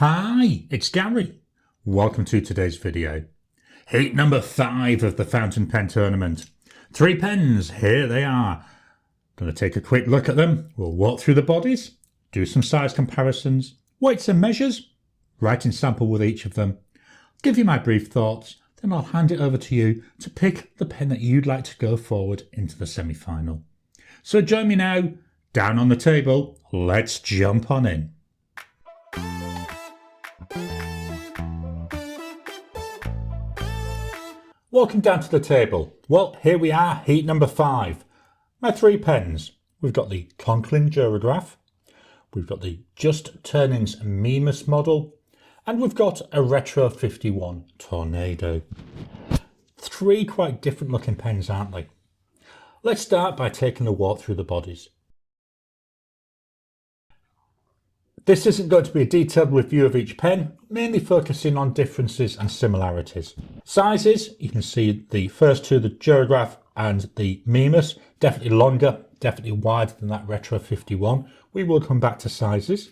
Hi, it's Gary. Welcome to today's video. Heat number 5 of the Fountain Pen Tournament. 3 pens, here they are. Going to take a quick look at them. We'll walk through the bodies, do some size comparisons, weights and measures, writing sample with each of them, give you my brief thoughts, then I'll hand it over to you to pick the pen that you'd like to go forward into the semi-final. So join me now, down on the table, let's jump on in. Welcome down to the table. Well, here we are, heat number 5. My 3 pens. We've got the Conklin Duragraph, we've got the Just Turnings Mimas model, and we've got a Retro 51 Tornado. 3 quite different looking pens, aren't they? Let's start by taking a walk through the bodies. This isn't going to be a detailed review of each pen, mainly focusing on differences and similarities. Sizes, you can see the first two, the Duragraph and the Mimas, definitely longer, definitely wider than that Retro 51. We will come back to sizes.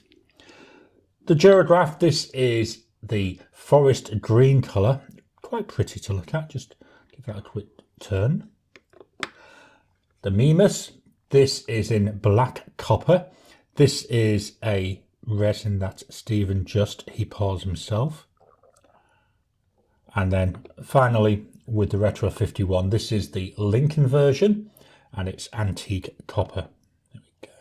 The Duragraph, this is the forest green colour, quite pretty to look at, just give that a quick turn. The Mimas, this is in black copper. This is a resin that Stephen he pours himself. And then finally with the Retro 51, this is the Lincoln version and it's antique copper. There we go.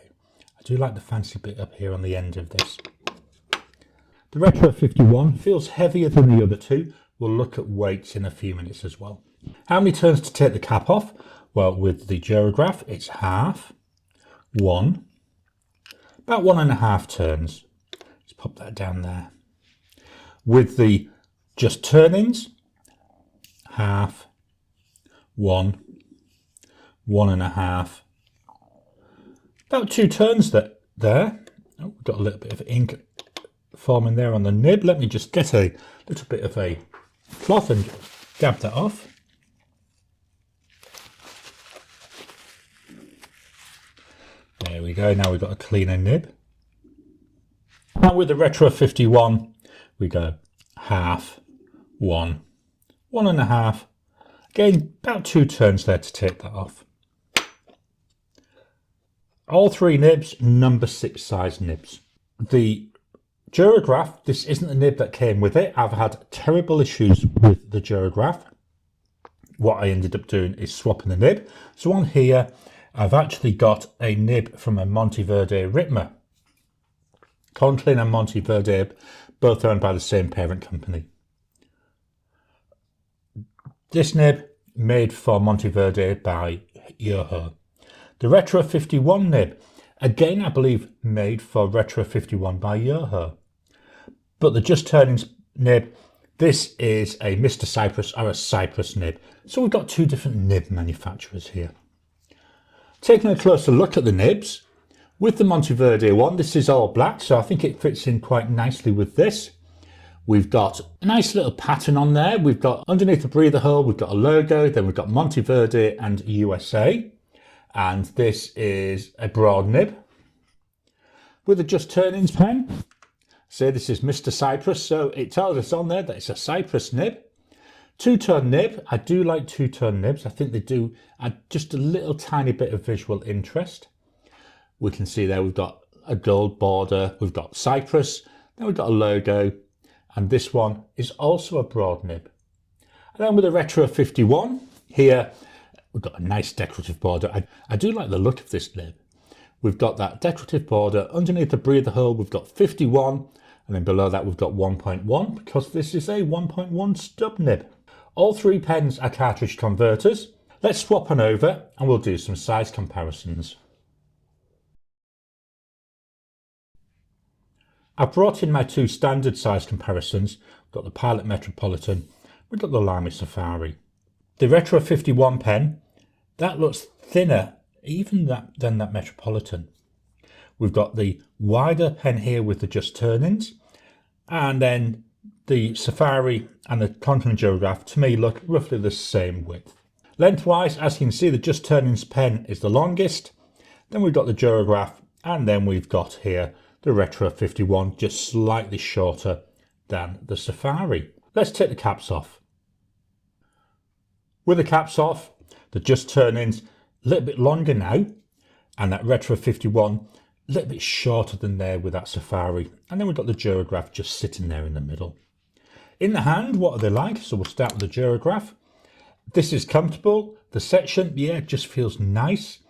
I do like the fancy bit up here on the end of this. The Retro 51 feels heavier than the other two. We'll look at weights in a few minutes as well. How many turns to take the cap off? Well, with the Duragraph, it's half, 1, about 1.5 turns. Let's pop that down there. With the Just Turnings, half, 1, 1.5, about 2 turns there. Oh, we've got a little bit of ink forming there on the nib. Let me just get a little bit of a cloth and dab that off. There we go, now we've got a cleaner nib. Now with the Retro 51, we go half, 1, 1.5. Again, about 2 turns there to take that off. All 3 nibs, number 6 size nibs. The Duragraph, this isn't the nib that came with it. I've had terrible issues with the Duragraph. What I ended up doing is swapping the nib. So on here, I've actually got a nib from a Monteverde Ritma. Conklin and Monteverde, both owned by the same parent company. This nib made for Monteverde by Yoho. The Retro 51 nib, again I believe made for Retro 51 by Yoho. But the Just Turnings nib, this is a Mr. Cypress or a Cypress nib. So we've got 2 different nib manufacturers here. Taking a closer look at the nibs, with the Monteverde one, this is all black, so I think it fits in quite nicely with this. We've got a nice little pattern on there. We've got underneath the breather hole, we've got a logo, then we've got Monteverde and USA. And this is a broad nib. With the Just Turnings pen, say this is Mr. Cypress, so it tells us on there that it's a Cypress nib. 2-tone nib, I do like 2-tone nibs. I think they do add just a little tiny bit of visual interest. We can see there we've got a gold border, we've got Cypress, then we've got a logo, and this one is also a broad nib. And then with the Retro 51, here we've got a nice decorative border. I do like the look of this nib. We've got that decorative border. Underneath the breather hole, we've got 51, and then below that we've got 1.1, because this is a 1.1 stub nib. All 3 pens are cartridge converters. Let's swap on over and we'll do some size comparisons. I've brought in my 2 standard size comparisons. We've got the Pilot Metropolitan, we've got the Lamy Safari. The Retro 51 pen, that looks thinner even than that Metropolitan. We've got the wider pen here with the Just Turnings, and then the Safari and the Conklin Duragraph to me look roughly the same width. Lengthwise, as you can see, the Just Turnings pen is the longest. Then we've got the Duragraph, and then we've got here The Retro 51 just slightly shorter than the Safari. Let's take the caps off. With the caps off, the just turn-ins a little bit longer now, and that Retro 51 a little bit shorter than there with that Safari. And then we've got the Duragraph just sitting there in the middle. In the hand, what are they like? So we'll start with the Duragraph. This is comfortable. The section, yeah, just feels nice.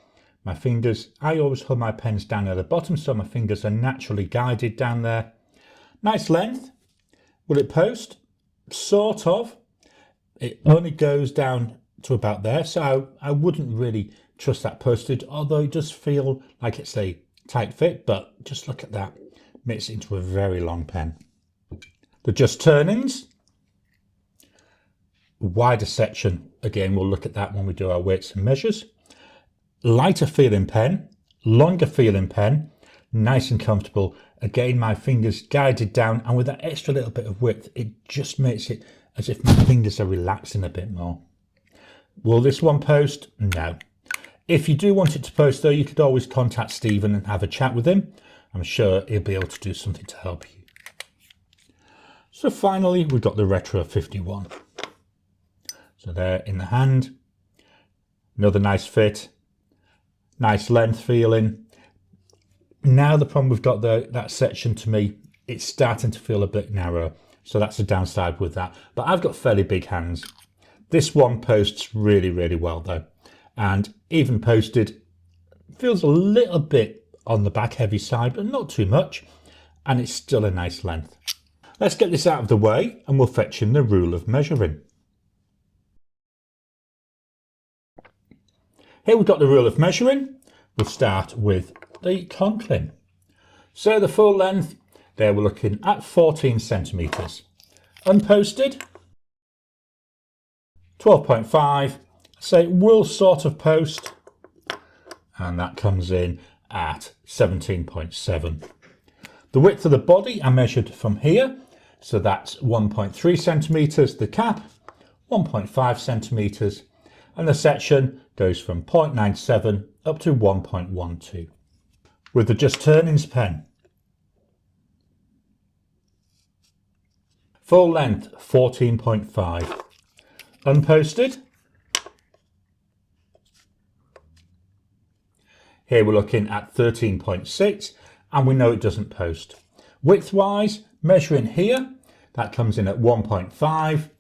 My fingers, I always hold my pens down at the bottom, so my fingers are naturally guided down there. Nice length. Will it post? Sort of. It only goes down to about there, so I wouldn't really trust that postage, although it does feel like it's a tight fit, but just look at that. Makes it into a very long pen. The just turn-ins. Wider section. Again, we'll look at that when we do our weights and measures. Lighter feeling pen, longer feeling pen, nice and comfortable. Again, my fingers guided down, and with that extra little bit of width, it just makes it as if my fingers are relaxing a bit more. Will this one post? No. If you do want it to post though, you could always contact Stephen and have a chat with him. I'm sure he'll be able to do something to help you. So finally, we've got the Retro 51. So there in the hand, another nice fit. Nice length feeling. Now the problem we've got though, that section to me, it's starting to feel a bit narrow. So that's a downside with that. But I've got fairly big hands. This one posts really, really well though. And even posted, feels a little bit on the back heavy side, but not too much. And it's still a nice length. Let's get this out of the way and we'll fetch in the rule of measuring. Here we've got the rule of measuring. We'll start with the Conklin. So the full length, there we're looking at 14 centimetres. Unposted, 12.5. So it will sort of post, and that comes in at 17.7. The width of the body I measured from here, so that's 1.3 centimetres. The cap, 1.5 centimetres. And the section goes from 0.97 up to 1.12. With the just turn-ins pen. Full length 14.5. Unposted. Here we're looking at 13.6 and we know it doesn't post. Width wise, measuring here, that comes in at 1.5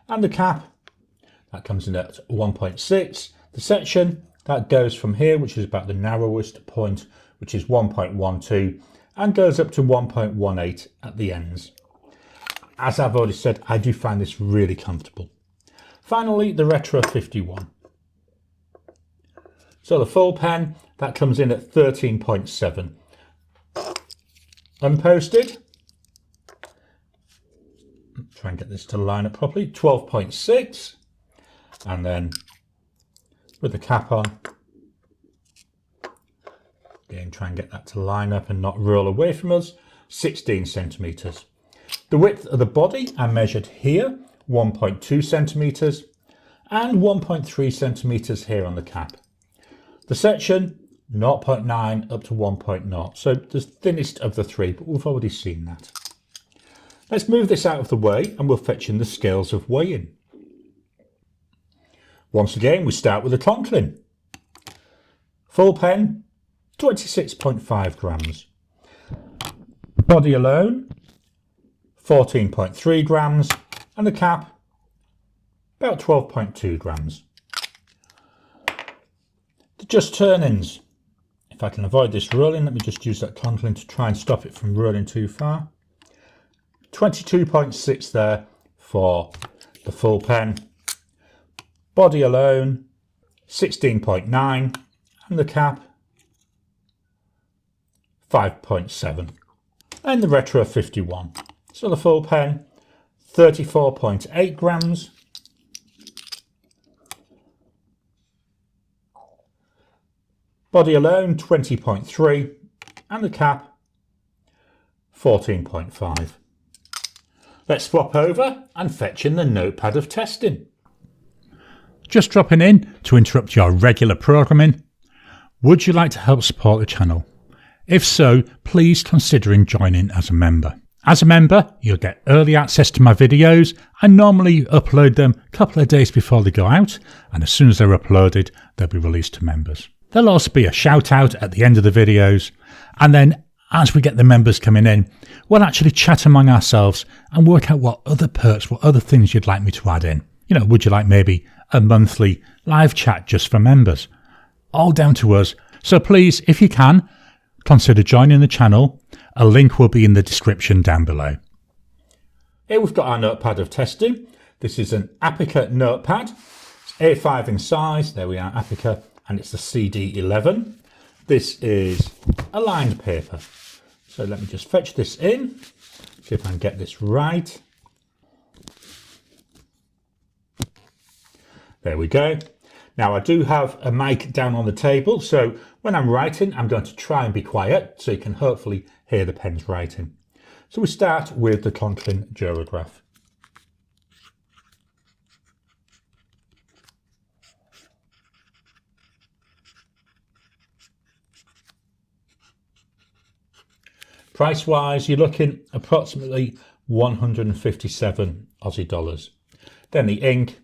and the cap, that comes in at 1.6. The section, that goes from here, which is about the narrowest point, which is 1.12, and goes up to 1.18 at the ends. As I've already said, I do find this really comfortable. Finally, the Retro 51. So the full pen, that comes in at 13.7. Unposted. Try and get this to line up properly. 12.6. And then with the cap on, again, try and get that to line up and not roll away from us, 16 centimetres. The width of the body I measured here, 1.2 centimetres, and 1.3 centimetres here on the cap. The section, 0.9 up to 1.0, so the thinnest of the three, but we've already seen that. Let's move this out of the way and we'll fetch in the scales of weighing. Once again, we start with the Conklin. Full pen, 26.5 grams. Body alone, 14.3 grams. And the cap, about 12.2 grams. The just turn-ins. If I can avoid this rolling, let me just use that Conklin to try and stop it from rolling too far. 22.6 there for the full pen. Body alone, 16.9, and the cap, 5.7. And the Retro 51. So the full pen, 34.8 grams. Body alone, 20.3, and the cap, 14.5. Let's swap over and fetch in the notepad of testing. Just dropping in to interrupt your regular programming. Would you like to help support the channel? If so, please consider joining as a member. As a member, you'll get early access to my videos. I normally upload them a couple of days before they go out, and as soon as they're uploaded, they'll be released to members. There'll also be a shout out at the end of the videos, and then as we get the members coming in, we'll actually chat among ourselves and work out what other perks, what other things you'd like me to add in. You know, would you like maybe a monthly live chat just for members? All down to us. So please, if you can, consider joining the channel. A link will be in the description down below. Here we've got our notepad of testing. This is an Apica notepad. It's A5 in size. There we are, Apica, and it's the CD11. This is a lined paper. So let me just fetch this in, see if I can get this right. There we go. Now I do have a mic down on the table, so when I'm writing, I'm going to try and be quiet so you can hopefully hear the pens writing. So we start with the Conklin Duragraph. Price wise, you're looking approximately 157 Aussie dollars. Then the ink.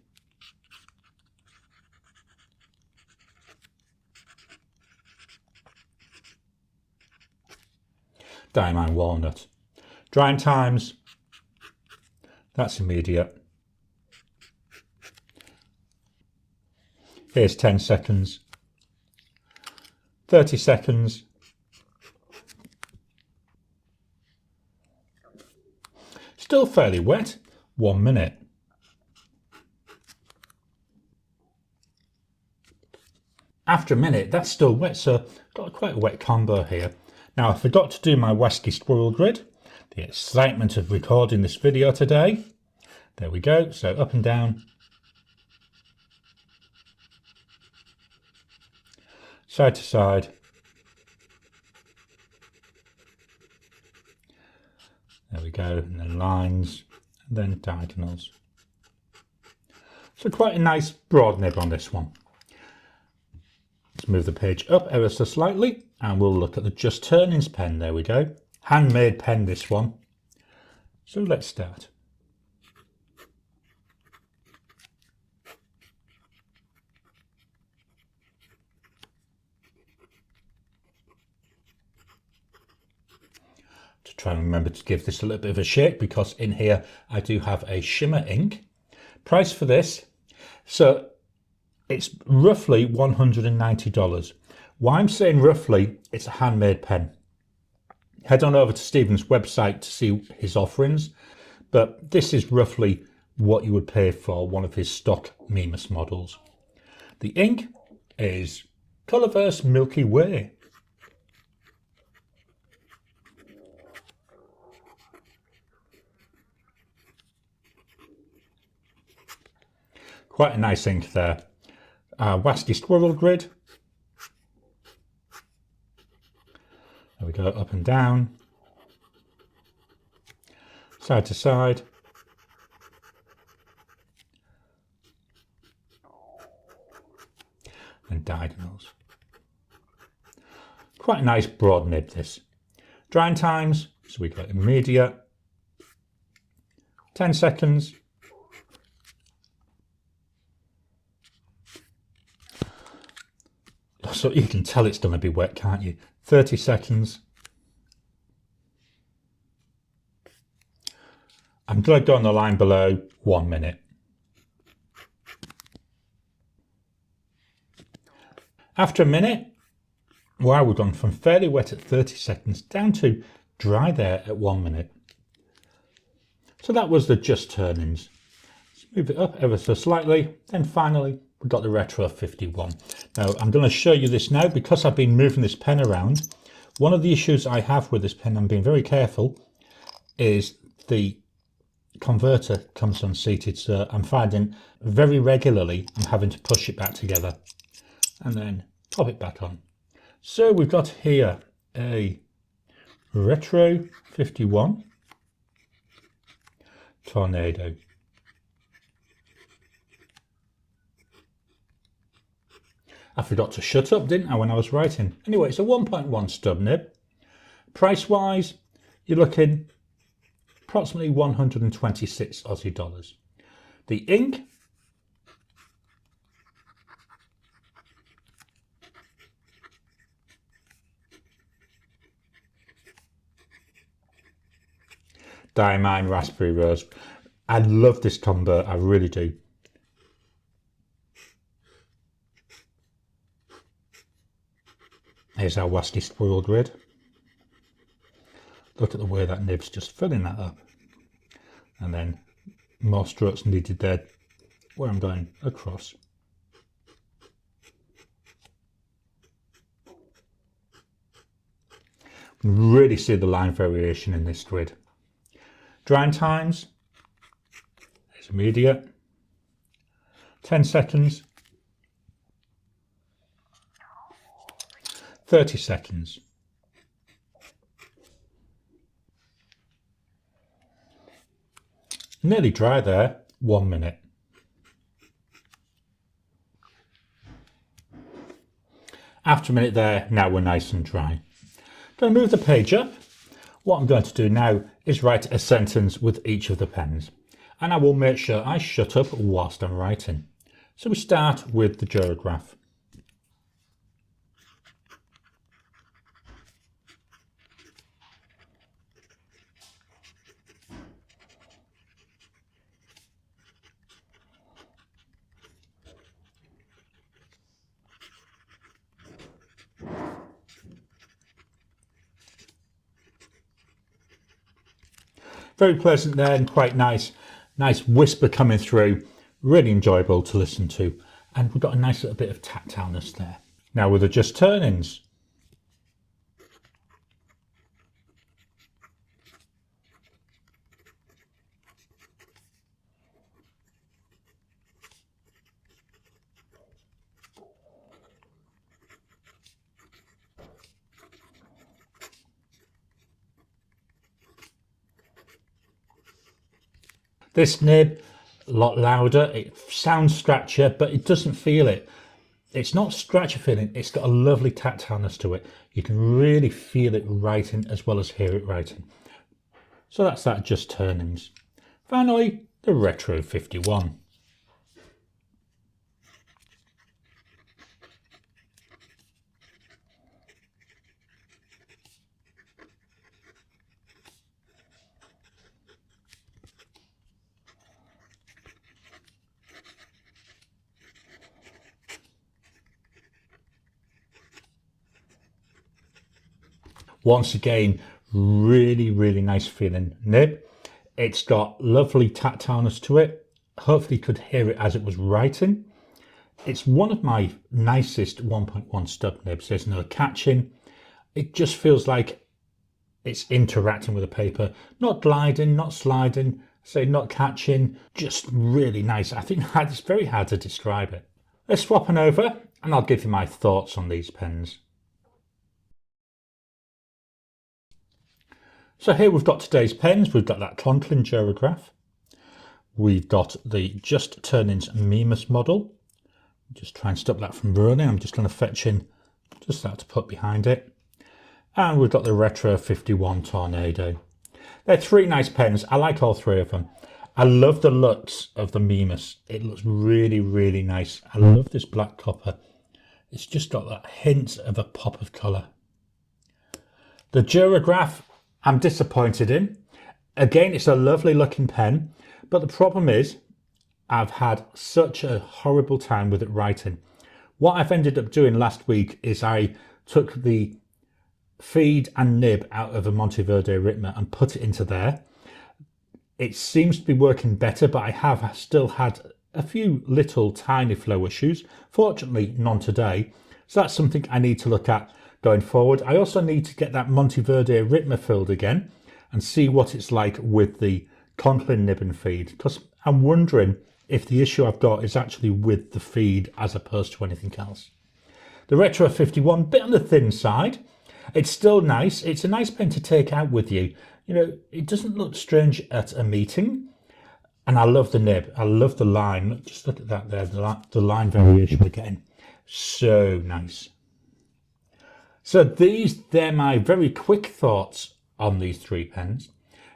Diamine Walnut. Drying times, that's immediate. Here's 10 seconds, 30 seconds, still fairly wet, 1 minute. After a minute, that's still wet, so got quite a wet combo here. Now I forgot to do my Wasky Squirrel grid, the excitement of recording this video today. There we go, so up and down, side to side. There we go, and then lines, and then diagonals. So quite a nice broad nib on this one. Let's move the page up ever so slightly, and we'll look at the Just Turnings pen. There we go. Handmade pen, this one. So let's start. To try and remember to give this a little bit of a shake, because in here I do have a shimmer ink. Price for this, so it's roughly $190. Why I'm saying roughly, it's a handmade pen. Head on over to Stephen's website to see his offerings, but this is roughly what you would pay for one of his stock Mimas models. The ink is Colorverse Milky Way. Quite a nice ink there. Wasky Squirrel grid. There we go, up and down, side to side, and diagonals. Quite a nice broad nib this. Drying times, so we got immediate, 10 seconds, so you can tell it's going to be wet, can't you? 30 seconds. I'm going to go on the line below, 1 minute. After a minute, wow, we've gone from fairly wet at 30 seconds down to dry there at 1 minute. So that was the Just Turnings. Let's move it up ever so slightly. Then finally, we've got the Retro 51. Now, I'm going to show you this now because I've been moving this pen around. One of the issues I have with this pen, I'm being very careful, is the converter comes unseated. So I'm finding very regularly I'm having to push it back together and then pop it back on. So we've got here a Retro 51 Tornado. I forgot to shut up, didn't I, when I was writing? Anyway, it's a 1.1 stub nib. Price wise, you're looking approximately 126 Aussie dollars. The ink, Diamine Raspberry Rose. I love this tumbler, I really do. Here's our wasty squirrel grid. Look at the way that nib's just filling that up. And then more strokes needed there where I'm going across. Really see the line variation in this grid. Drying times is immediate. 10 seconds. 30 seconds. Nearly dry there, 1 minute. After a minute there, now we're nice and dry. Going to move the page up. What I'm going to do now is write a sentence with each of the pens. And I will make sure I shut up whilst I'm writing. So we start with the Duragraph. Very pleasant there and quite nice. Nice whisper coming through. Really enjoyable to listen to. And we've got a nice little bit of tactileness there. Now with the just turn-ins. This nib, a lot louder, it sounds scratchier, but it doesn't feel it. It's not scratchy feeling, it's got a lovely tactileness to it. You can really feel it writing as well as hear it writing. So that's that just turnings. Finally, the Retro 51. Once again, really nice feeling nib. It's got lovely tactileness to it. Hopefully you could hear it as it was writing. It's one of my nicest 1.1 stub nibs. There's no catching. It just feels like it's interacting with the paper. Not gliding, not sliding, say not catching, just really nice. I think it's very hard to describe it. Let's swap on over and I'll give you my thoughts on these pens. So here we've got today's pens. We've got that Conklin Duragraph. We've got the Just Turn-ins Mimas model. Just try and stop that from burning. I'm just going to fetch in just that to put behind it. And we've got the Retro 51 Tornado. They're three nice pens. I like all three of them. I love the looks of the Mimas. It looks really nice. I love this black copper. It's just got that hint of a pop of colour. The Duragraph, I'm disappointed in. Again, it's a lovely looking pen, but the problem is I've had such a horrible time with it writing. What I've ended up doing last week is I took the feed and nib out of a Monteverde Ritma and put it into there. It seems to be working better, but I have still had a few little tiny flow issues. Fortunately, none today. So that's something I need to look at going forward. I also need to get that Monteverde Ritma filled again and see what it's like with the Conklin nib and feed, because I'm wondering if the issue I've got is actually with the feed as opposed to anything else. The Retro 51, bit on the thin side. It's still nice. It's a nice pen to take out with you. You know, it doesn't look strange at a meeting. And I love the nib. I love the line. Just look at that there, the line variation we're getting. So nice. So they're my very quick thoughts on these 3 pens.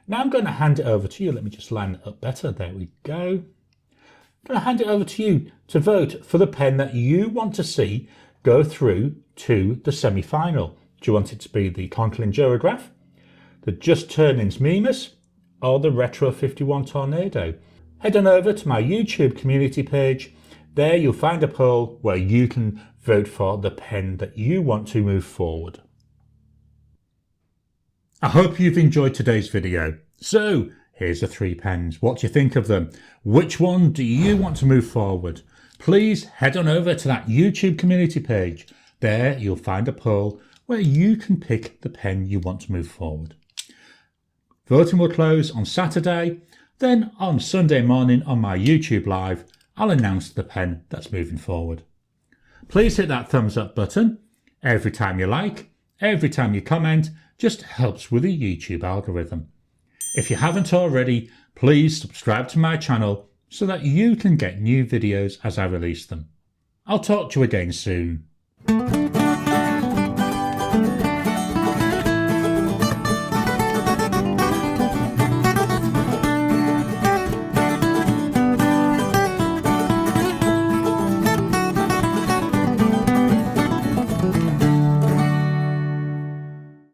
Now I'm going to hand it over to you. Let me just line it up better. There we go. I'm going to hand it over to you to vote for the pen that you want to see go through to the semi-final. Do you want it to be the Conklin Duragraph, the Just Turnings Mimas, or the Retro 51 Tornado? Head on over to my YouTube community page. There you'll find a poll where you can vote for the pen that you want to move forward. I hope you've enjoyed today's video. So here's the 3 pens. What do you think of them? Which one do you want to move forward? Please head on over to that YouTube community page. There you'll find a poll where you can pick the pen you want to move forward. Voting will close on Saturday. Then on Sunday morning on my YouTube live, I'll announce the pen that's moving forward. Please hit that thumbs up button. Every time you like, every time you comment, just helps with the YouTube algorithm. If you haven't already, please subscribe to my channel so that you can get new videos as I release them. I'll talk to you again soon.